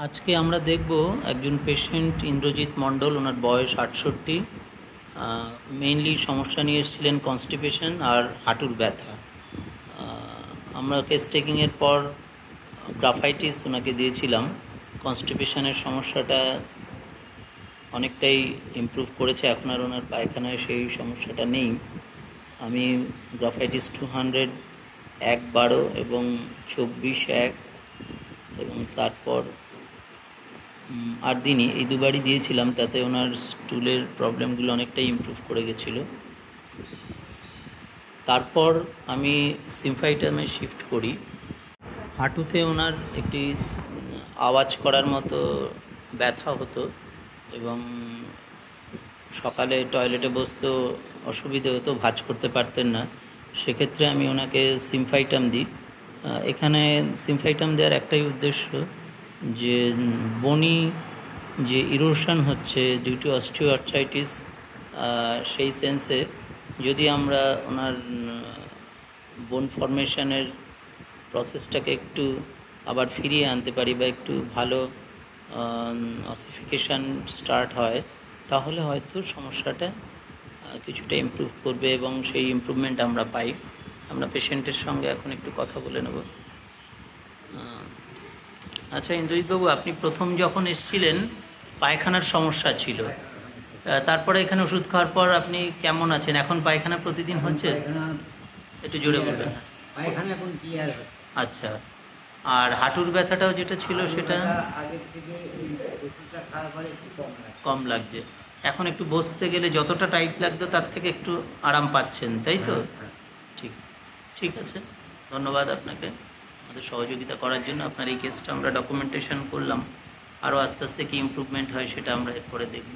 আজকে আমরা দেখব একজন পেশেন্ট ইন্দ্রজিৎ মণ্ডল, ওনার বয়স 68। মেইনলি সমস্যা নিয়ে এসেছিলেন কনস্টিপেশন আর হাঁটুর ব্যথা। আমরা কেস টেকিংয়ের পর গ্রাফাইটিস ওনাকে দিয়েছিলাম। কনস্টিপেশনের সমস্যাটা অনেকটাই ইমপ্রুভ করেছে, এখন আর ওনার পায়খানায় সেই সমস্যাটা নেই। আমি গ্রাফাইটিস 200, 1/12 এবং 24/1 এবং তারপর 8 দিনই এই দুবারই দিয়েছিলাম। তাতে ওনার স্টুলের প্রবলেমগুলো অনেকটাই ইমপ্রুভ করে গেছিলো। তারপর আমি সিমফাইটামে শিফট করি। হাঁটুতে ওনার একটি আওয়াজ করার মতো ব্যথা হতো এবং সকালে টয়লেটে বসতেও অসুবিধে হতো, ভাঁজ করতে পারতেন না। সেক্ষেত্রে আমি ওনাকে সিমফাইটাম দিই। এখানে সিমফাইটাম দেওয়ার একটাই উদ্দেশ্য যে বনি যে ইরোশন হচ্ছে ডিউ টু অস্টিওআর্থ্রাইটিস, সেই সেন্সে যদি আমরা ওনার বোন ফর্মেশনের প্রসেসটাকে একটু আবার ফিরিয়ে আনতে পারি বা একটু ভালো অসিফিকেশান স্টার্ট হয়, তাহলে হয়তো সমস্যাটা কিছুটা ইমপ্রুভ করবে এবং সেই ইমপ্রুভমেন্ট আমরা পাই। আমরা পেশেন্টের সঙ্গে এখন একটু কথা বলে নেব। আচ্ছা ইন্দ্রজিৎবাবু, আপনি প্রথম যখন এসেছিলেন পায়খানার সমস্যা ছিল, তারপরে এখানে ওষুধ খাওয়ার পর আপনি কেমন আছেন? এখন পায়খানা প্রতিদিন হচ্ছে? একটু জোরে বলবেন। পায়খানা এখন ক্লিয়ার। আচ্ছা, আর হাঁটুর ব্যথাটাও যেটা ছিল সেটা আগের থেকে ওষুধটা খাওয়ার পরে একটু কম লাগছে। এখন একটু বসতে গেলে যতটা টাইট লাগতো তার থেকে একটু আরাম পাচ্ছেন, তাই তো? ঠিক ঠিক আছে, ধন্যবাদ আপনাকে আমাদের সহযোগিতা করার জন্য। আপনার এই কেসটা আমরা ডকুমেন্টেশন করলাম, আরও আস্তে আস্তে কী ইমপ্রুভমেন্ট হয় সেটা আমরা এরপরে দেখব।